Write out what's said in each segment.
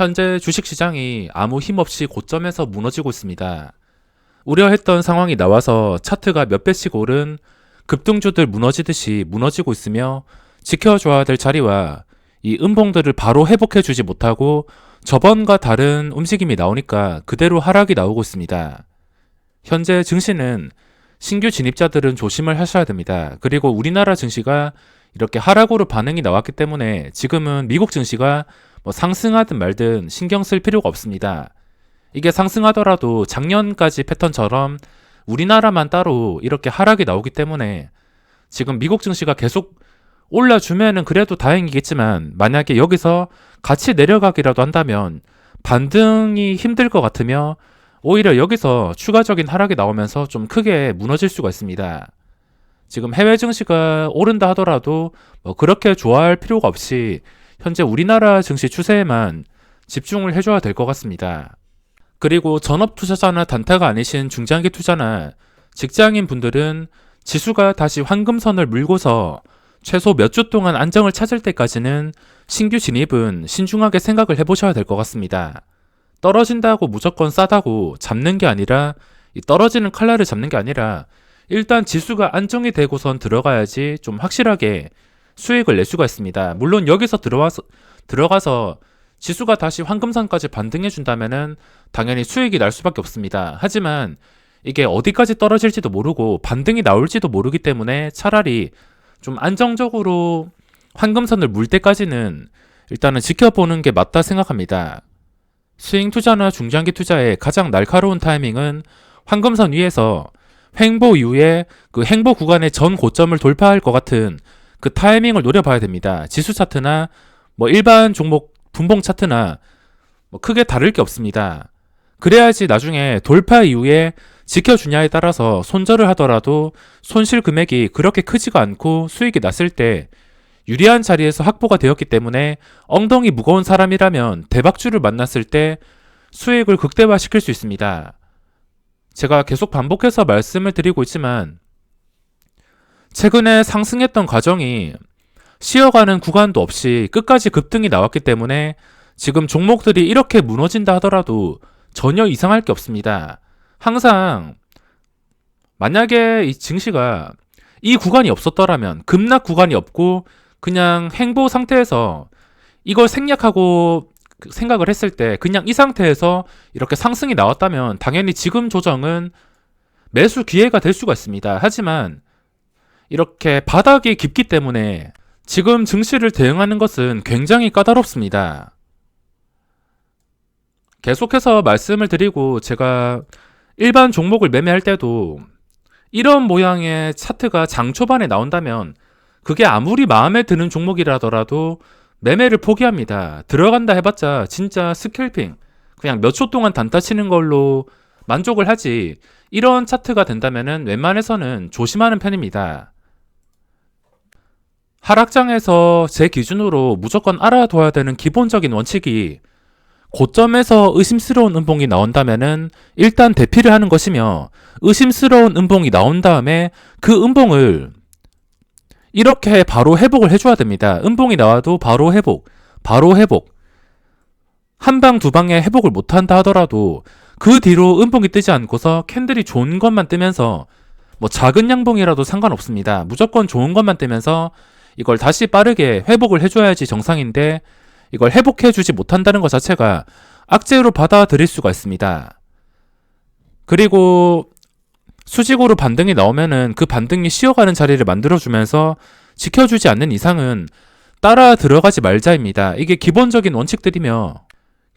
현재 주식시장이 아무 힘없이 고점에서 무너지고 있습니다. 우려했던 상황이 나와서 차트가 몇 배씩 오른 급등주들 무너지듯이 무너지고 있으며 지켜줘야 될 자리와 이 음봉들을 바로 회복해주지 못하고 저번과 다른 움직임이 나오니까 그대로 하락이 나오고 있습니다. 현재 증시는 신규 진입자들은 조심을 하셔야 됩니다. 그리고 우리나라 증시가 이렇게 하락으로 반응이 나왔기 때문에 지금은 미국 증시가 상승하든 말든 신경 쓸 필요가 없습니다. 이게 상승하더라도 작년까지 패턴처럼 우리나라만 따로 이렇게 하락이 나오기 때문에 지금 미국 증시가 계속 올라주면은 그래도 다행이겠지만 만약에 여기서 같이 내려가기라도 한다면 반등이 힘들 것 같으며 오히려 여기서 추가적인 하락이 나오면서 좀 크게 무너질 수가 있습니다. 지금 해외 증시가 오른다 하더라도 그렇게 좋아할 필요가 없이 현재 우리나라 증시 추세에만 집중을 해줘야 될 것 같습니다. 그리고 전업 투자자나 단타가 아니신 중장기 투자나 직장인 분들은 지수가 다시 황금선을 물고서 최소 몇 주 동안 안정을 찾을 때까지는 신규 진입은 신중하게 생각을 해보셔야 될 것 같습니다. 떨어진다고 무조건 싸다고 잡는 게 아니라 이 떨어지는 칼날을 잡는 게 아니라 일단 지수가 안정이 되고선 들어가야지 좀 확실하게 수익을 낼 수가 있습니다. 물론 여기서 들어가서 지수가 다시 황금선까지 반등해 준다면은 당연히 수익이 날 수밖에 없습니다. 하지만 이게 어디까지 떨어질지도 모르고 반등이 나올지도 모르기 때문에 차라리 좀 안정적으로 황금선을 물 때까지는 일단은 지켜보는 게 맞다 생각합니다. 스윙 투자나 중장기 투자의 가장 날카로운 타이밍은 황금선 위에서 횡보 이후에 그 횡보 구간의 전 고점을 돌파할 것 같은 그 타이밍을 노려봐야 됩니다. 지수 차트나 일반 종목 분봉 차트나 크게 다를 게 없습니다. 그래야지 나중에 돌파 이후에 지켜주냐에 따라서 손절을 하더라도 손실 금액이 그렇게 크지가 않고 수익이 났을 때 유리한 자리에서 확보가 되었기 때문에 엉덩이 무거운 사람이라면 대박주를 만났을 때 수익을 극대화시킬 수 있습니다. 제가 계속 반복해서 말씀을 드리고 있지만 최근에 상승했던 과정이 쉬어가는 구간도 없이 끝까지 급등이 나왔기 때문에 지금 종목들이 이렇게 무너진다 하더라도 전혀 이상할 게 없습니다. 항상 만약에 이 증시가 이 구간이 없었더라면 급락 구간이 없고 그냥 횡보 상태에서 이걸 생략하고 생각을 했을 때 그냥 이 상태에서 이렇게 상승이 나왔다면 당연히 지금 조정은 매수 기회가 될 수가 있습니다. 하지만 이렇게 바닥이 깊기 때문에 지금 증시를 대응하는 것은 굉장히 까다롭습니다. 계속해서 말씀을 드리고 제가 일반 종목을 매매할 때도 이런 모양의 차트가 장 초반에 나온다면 그게 아무리 마음에 드는 종목이라더라도 매매를 포기합니다. 들어간다 해봤자 진짜 스캘핑 그냥 몇 초 동안 단타 치는 걸로 만족을 하지 이런 차트가 된다면은 웬만해서는 조심하는 편입니다. 하락장에서 제 기준으로 무조건 알아둬야 되는 기본적인 원칙이 고점에서 의심스러운 음봉이 나온다면은 일단 대피를 하는 것이며 의심스러운 음봉이 나온 다음에 그 음봉을 이렇게 바로 회복을 해줘야 됩니다. 음봉이 나와도 바로 회복. 한 방 두 방에 회복을 못한다 하더라도 그 뒤로 음봉이 뜨지 않고서 캔들이 좋은 것만 뜨면서 작은 양봉이라도 상관없습니다. 무조건 좋은 것만 뜨면서 이걸 다시 빠르게 회복을 해줘야지 정상인데 이걸 회복해주지 못한다는 것 자체가 악재로 받아들일 수가 있습니다. 그리고 수직으로 반등이 나오면은 그 반등이 쉬어가는 자리를 만들어주면서 지켜주지 않는 이상은 따라 들어가지 말자입니다. 이게 기본적인 원칙들이며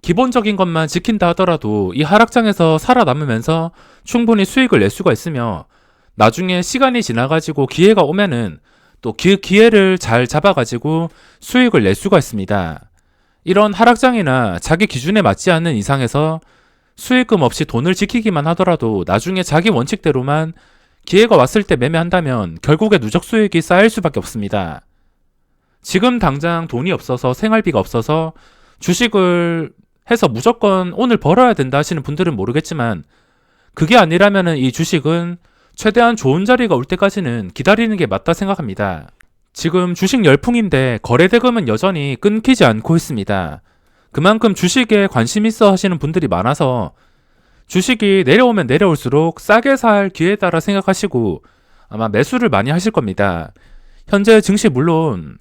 기본적인 것만 지킨다 하더라도 이 하락장에서 살아남으면서 충분히 수익을 낼 수가 있으며 나중에 시간이 지나가지고 기회가 오면은 또 그 기회를 잘 잡아가지고 수익을 낼 수가 있습니다. 이런 하락장이나 자기 기준에 맞지 않는 이상에서 수익금 없이 돈을 지키기만 하더라도 나중에 자기 원칙대로만 기회가 왔을 때 매매한다면 결국에 누적 수익이 쌓일 수밖에 없습니다. 지금 당장 돈이 없어서 생활비가 없어서 주식을 해서 무조건 오늘 벌어야 된다 하시는 분들은 모르겠지만 그게 아니라면 이 주식은 최대한 좋은 자리가 올 때까지는 기다리는 게 맞다 생각합니다. 지금 주식 열풍인데 거래대금은 여전히 끊기지 않고 있습니다. 그만큼 주식에 관심 있어 하시는 분들이 많아서 주식이 내려오면 내려올수록 싸게 살 기회다라 생각하시고 아마 매수를 많이 하실 겁니다. 현재 증시 물론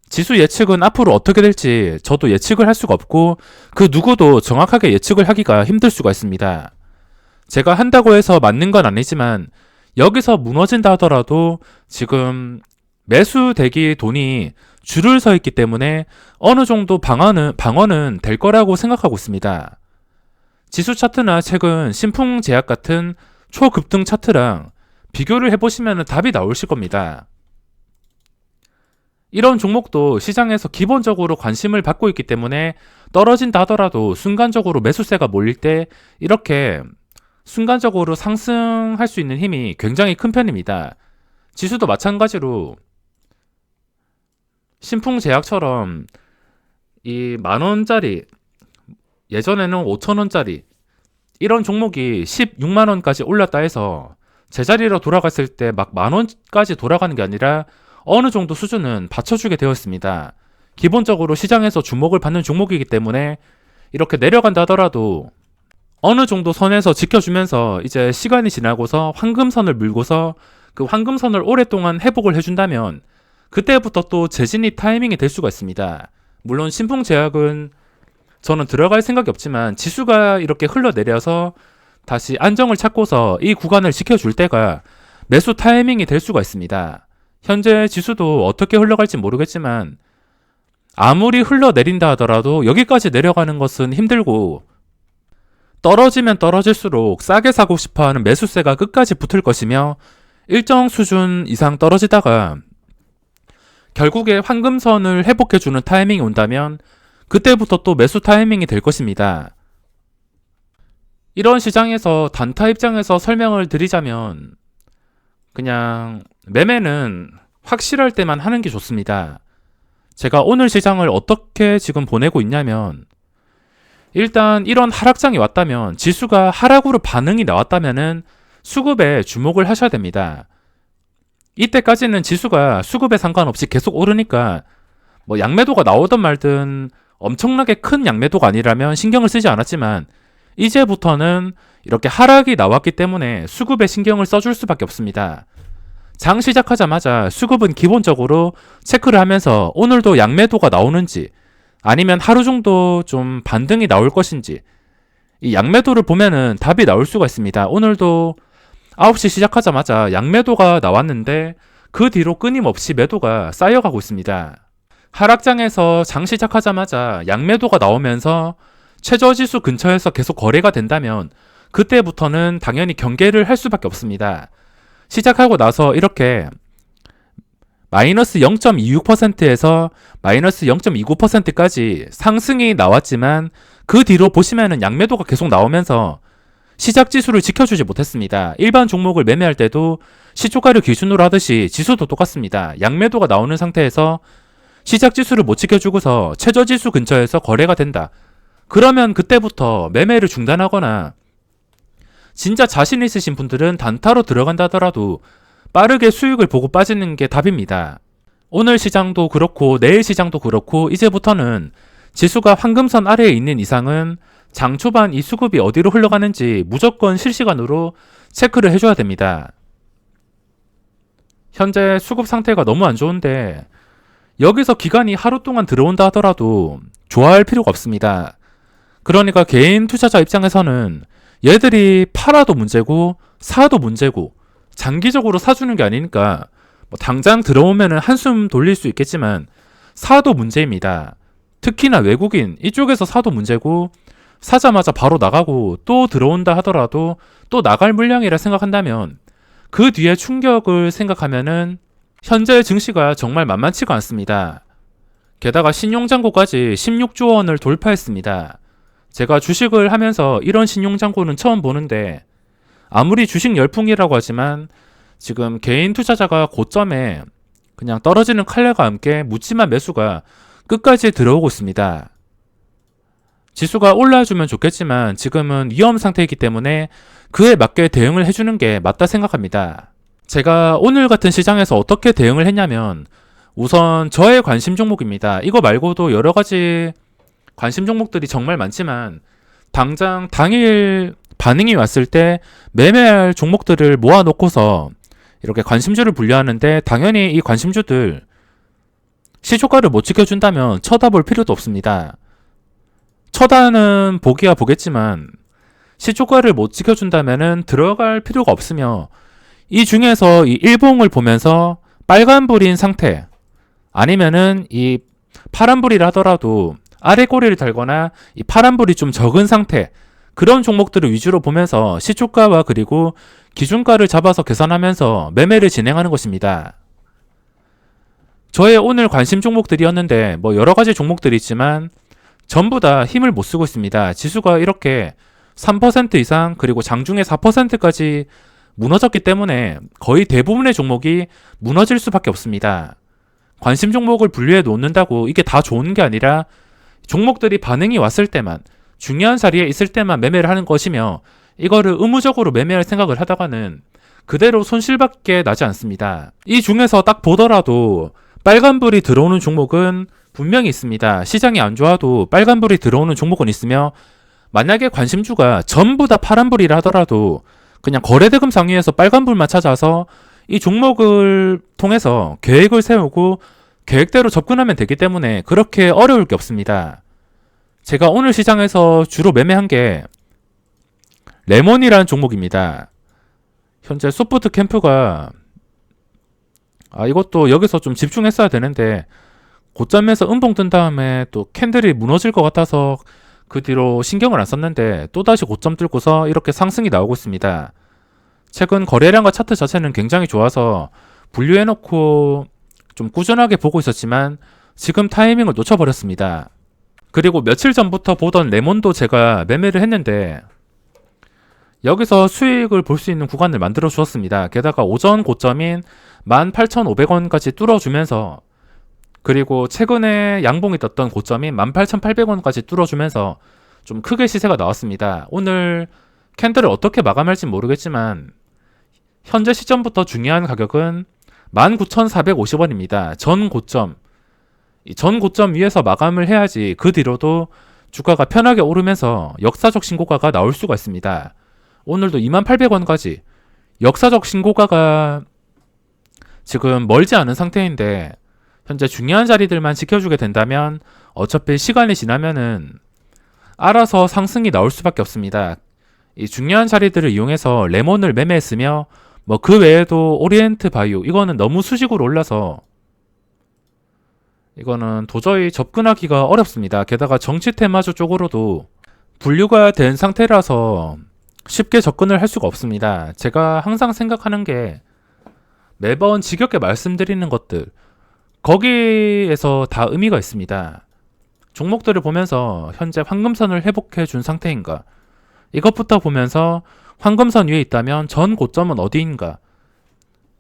지수 예측은 앞으로 어떻게 될지 저도 예측을 할 수가 없고 그 누구도 정확하게 예측을 하기가 힘들 수가 있습니다. 제가 한다고 해서 맞는 건 아니지만 여기서 무너진다 하더라도 지금 매수 대기 돈이 줄을 서 있기 때문에 어느 정도 방어는 될 거라고 생각하고 있습니다. 지수 차트나 최근 신풍제약 같은 초급등 차트랑 비교를 해보시면 답이 나오실 겁니다. 이런 종목도 시장에서 기본적으로 관심을 받고 있기 때문에 떨어진다 하더라도 순간적으로 매수세가 몰릴 때 이렇게 순간적으로 상승할 수 있는 힘이 굉장히 큰 편입니다. 지수도 마찬가지로 신풍제약처럼 이 만원짜리 예전에는 5천원짜리 이런 종목이 16만원까지 올랐다 해서 제자리로 돌아갔을 때 막 만원까지 돌아가는 게 아니라 어느 정도 수준은 받쳐주게 되어 있습니다. 기본적으로 시장에서 주목을 받는 종목이기 때문에 이렇게 내려간다 하더라도 어느 정도 선에서 지켜주면서 이제 시간이 지나고서 황금선을 물고서 그 황금선을 오랫동안 회복을 해준다면 그때부터 또 재진입 타이밍이 될 수가 있습니다. 물론 신풍제약은 저는 들어갈 생각이 없지만 지수가 이렇게 흘러내려서 다시 안정을 찾고서 이 구간을 지켜줄 때가 매수 타이밍이 될 수가 있습니다. 현재 지수도 어떻게 흘러갈지 모르겠지만 아무리 흘러내린다 하더라도 여기까지 내려가는 것은 힘들고 떨어지면 떨어질수록 싸게 사고 싶어하는 매수세가 끝까지 붙을 것이며 일정 수준 이상 떨어지다가 결국에 황금선을 회복해주는 타이밍이 온다면 그때부터 또 매수 타이밍이 될 것입니다. 이런 시장에서 단타 입장에서 설명을 드리자면 그냥 매매는 확실할 때만 하는 게 좋습니다. 제가 오늘 시장을 어떻게 지금 보내고 있냐면 일단 이런 하락장이 왔다면 지수가 하락으로 반응이 나왔다면은 수급에 주목을 하셔야 됩니다. 이때까지는 지수가 수급에 상관없이 계속 오르니까 뭐 양매도가 나오든 말든 엄청나게 큰 양매도가 아니라면 신경을 쓰지 않았지만 이제부터는 이렇게 하락이 나왔기 때문에 수급에 신경을 써줄 수밖에 없습니다. 장 시작하자마자 수급은 기본적으로 체크를 하면서 오늘도 양매도가 나오는지 아니면 하루 정도 좀 반등이 나올 것인지 이 양매도를 보면은 답이 나올 수가 있습니다. 오늘도 9시 시작하자마자 양매도가 나왔는데 그 뒤로 끊임없이 매도가 쌓여가고 있습니다. 하락장에서 장 시작하자마자 양매도가 나오면서 최저지수 근처에서 계속 거래가 된다면 그때부터는 당연히 경계를 할 수밖에 없습니다. 시작하고 나서 이렇게 마이너스 0.26%에서 마이너스 0.29%까지 상승이 나왔지만 그 뒤로 보시면은 양매도가 계속 나오면서 시작 지수를 지켜주지 못했습니다. 일반 종목을 매매할 때도 시초가를 기준으로 하듯이 지수도 똑같습니다. 양매도가 나오는 상태에서 시작 지수를 못 지켜주고서 최저 지수 근처에서 거래가 된다. 그러면 그때부터 매매를 중단하거나 진짜 자신 있으신 분들은 단타로 들어간다 하더라도 빠르게 수익을 보고 빠지는 게 답입니다. 오늘 시장도 그렇고 내일 시장도 그렇고 이제부터는 지수가 황금선 아래에 있는 이상은 장 초반 이 수급이 어디로 흘러가는지 무조건 실시간으로 체크를 해줘야 됩니다. 현재 수급 상태가 너무 안 좋은데 여기서 기간이 하루 동안 들어온다 하더라도 좋아할 필요가 없습니다. 그러니까 개인 투자자 입장에서는 얘들이 팔아도 문제고 사도 문제고 장기적으로 사주는 게 아니니까 뭐 당장 들어오면은 한숨 돌릴 수 있겠지만 사도 문제입니다. 특히나 외국인 이쪽에서 사도 문제고 사자마자 바로 나가고 또 들어온다 하더라도 또 나갈 물량이라 생각한다면 그 뒤에 충격을 생각하면은 현재 증시가 정말 만만치가 않습니다. 게다가 신용잔고까지 16조 원을 돌파했습니다. 제가 주식을 하면서 이런 신용잔고는 처음 보는데 아무리 주식 열풍이라고 하지만 지금 개인 투자자가 고점에 그냥 떨어지는 칼날과 함께 묻지마 매수가 끝까지 들어오고 있습니다. 지수가 올라주면 좋겠지만 지금은 위험 상태이기 때문에 그에 맞게 대응을 해주는 게 맞다 생각합니다. 제가 오늘 같은 시장에서 어떻게 대응을 했냐면 우선 저의 관심 종목입니다. 이거 말고도 여러 가지 관심 종목들이 정말 많지만 당장 당일 반응이 왔을 때 매매할 종목들을 모아놓고서 이렇게 관심주를 분류하는데 당연히 이 관심주들 시초가를 못 지켜준다면 쳐다볼 필요도 없습니다. 쳐다는 보기야 보겠지만 시초가를 못 지켜준다면 들어갈 필요가 없으며 이 중에서 이 일봉을 보면서 빨간불인 상태 아니면은 이 파란불이라 하더라도 아래 꼬리를 달거나 이 파란불이 좀 적은 상태 그런 종목들을 위주로 보면서 시초가와 그리고 기준가를 잡아서 계산하면서 매매를 진행하는 것입니다. 저의 오늘 관심 종목들이었는데 뭐 여러 가지 종목들이 있지만 전부 다 힘을 못 쓰고 있습니다. 지수가 이렇게 3% 이상 그리고 장중에 4%까지 무너졌기 때문에 거의 대부분의 종목이 무너질 수밖에 없습니다. 관심 종목을 분류해 놓는다고 이게 다 좋은 게 아니라 종목들이 반응이 왔을 때만 중요한 자리에 있을 때만 매매를 하는 것이며 이거를 의무적으로 매매할 생각을 하다가는 그대로 손실밖에 나지 않습니다. 이 중에서 딱 보더라도 빨간불이 들어오는 종목은 분명히 있습니다. 시장이 안 좋아도 빨간불이 들어오는 종목은 있으며 만약에 관심주가 전부 다 파란불이라 하더라도 그냥 거래대금 상위에서 빨간불만 찾아서 이 종목을 통해서 계획을 세우고 계획대로 접근하면 되기 때문에 그렇게 어려울 게 없습니다. 제가 오늘 시장에서 주로 매매한 게 레몬이라는 종목입니다. 현재 소프트 캠프가 이것도 여기서 좀 집중했어야 되는데 고점에서 음봉 뜬 다음에 또 캔들이 무너질 것 같아서 그 뒤로 신경을 안 썼는데 또다시 고점 뚫고서 이렇게 상승이 나오고 있습니다. 최근 거래량과 차트 자체는 굉장히 좋아서 분류해놓고 좀 꾸준하게 보고 있었지만 지금 타이밍을 놓쳐버렸습니다. 그리고 며칠 전부터 보던 레몬도 제가 매매를 했는데 여기서 수익을 볼 수 있는 구간을 만들어 주었습니다. 게다가 오전 고점인 18,500원까지 뚫어주면서 그리고 최근에 양봉이 떴던 고점인 18,800원까지 뚫어주면서 좀 크게 시세가 나왔습니다. 오늘 캔들을 어떻게 마감할지 모르겠지만 현재 시점부터 중요한 가격은 19,450원입니다. 전 고점. 전 고점 위에서 마감을 해야지 그 뒤로도 주가가 편하게 오르면서 역사적 신고가가 나올 수가 있습니다. 오늘도 28,000원까지 역사적 신고가가 지금 멀지 않은 상태인데 현재 중요한 자리들만 지켜주게 된다면 어차피 시간이 지나면은 알아서 상승이 나올 수밖에 없습니다. 이 중요한 자리들을 이용해서 레몬을 매매했으며 뭐 그 외에도 오리엔트 바이오 이거는 너무 수직으로 올라서 이거는 도저히 접근하기가 어렵습니다. 게다가 정치 테마주 쪽으로도 분류가 된 상태라서 쉽게 접근을 할 수가 없습니다. 제가 항상 생각하는 게 매번 지겹게 말씀드리는 것들 거기에서 다 의미가 있습니다. 종목들을 보면서 현재 황금선을 회복해 준 상태인가 이것부터 보면서 황금선 위에 있다면 전 고점은 어디인가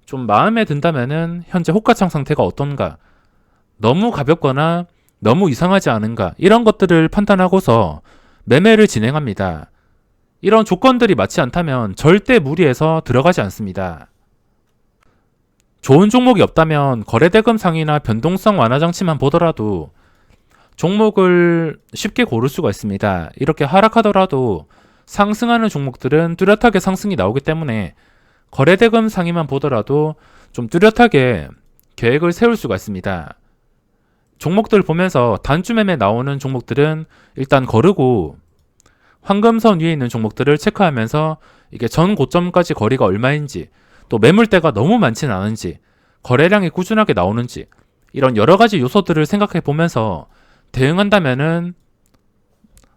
좀 마음에 든다면은 현재 호가창 상태가 어떤가 너무 가볍거나 너무 이상하지 않은가 이런 것들을 판단하고서 매매를 진행합니다. 이런 조건들이 맞지 않다면 절대 무리해서 들어가지 않습니다. 좋은 종목이 없다면 거래대금 상이나 변동성 완화 장치만 보더라도 종목을 쉽게 고를 수가 있습니다. 이렇게 하락하더라도 상승하는 종목들은 뚜렷하게 상승이 나오기 때문에 거래대금 상위만 보더라도 좀 뚜렷하게 계획을 세울 수가 있습니다. 종목들 보면서 단주 매매 나오는 종목들은 일단 거르고 황금선 위에 있는 종목들을 체크하면서 이게 전 고점까지 거리가 얼마인지 또 매물대가 너무 많진 않은지 거래량이 꾸준하게 나오는지 이런 여러 가지 요소들을 생각해 보면서 대응한다면은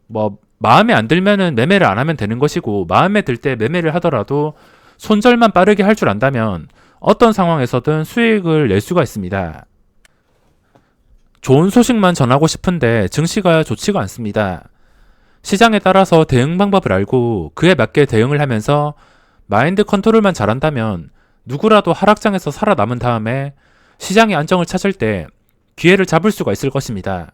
뭐 마음에 안 들면은 매매를 안 하면 되는 것이고 마음에 들 때 매매를 하더라도 손절만 빠르게 할 줄 안다면 어떤 상황에서든 수익을 낼 수가 있습니다. 좋은 소식만 전하고 싶은데 증시가 좋지가 않습니다. 시장에 따라서 대응 방법을 알고 그에 맞게 대응을 하면서 마인드 컨트롤만 잘한다면 누구라도 하락장에서 살아남은 다음에 시장의 안정을 찾을 때 기회를 잡을 수가 있을 것입니다.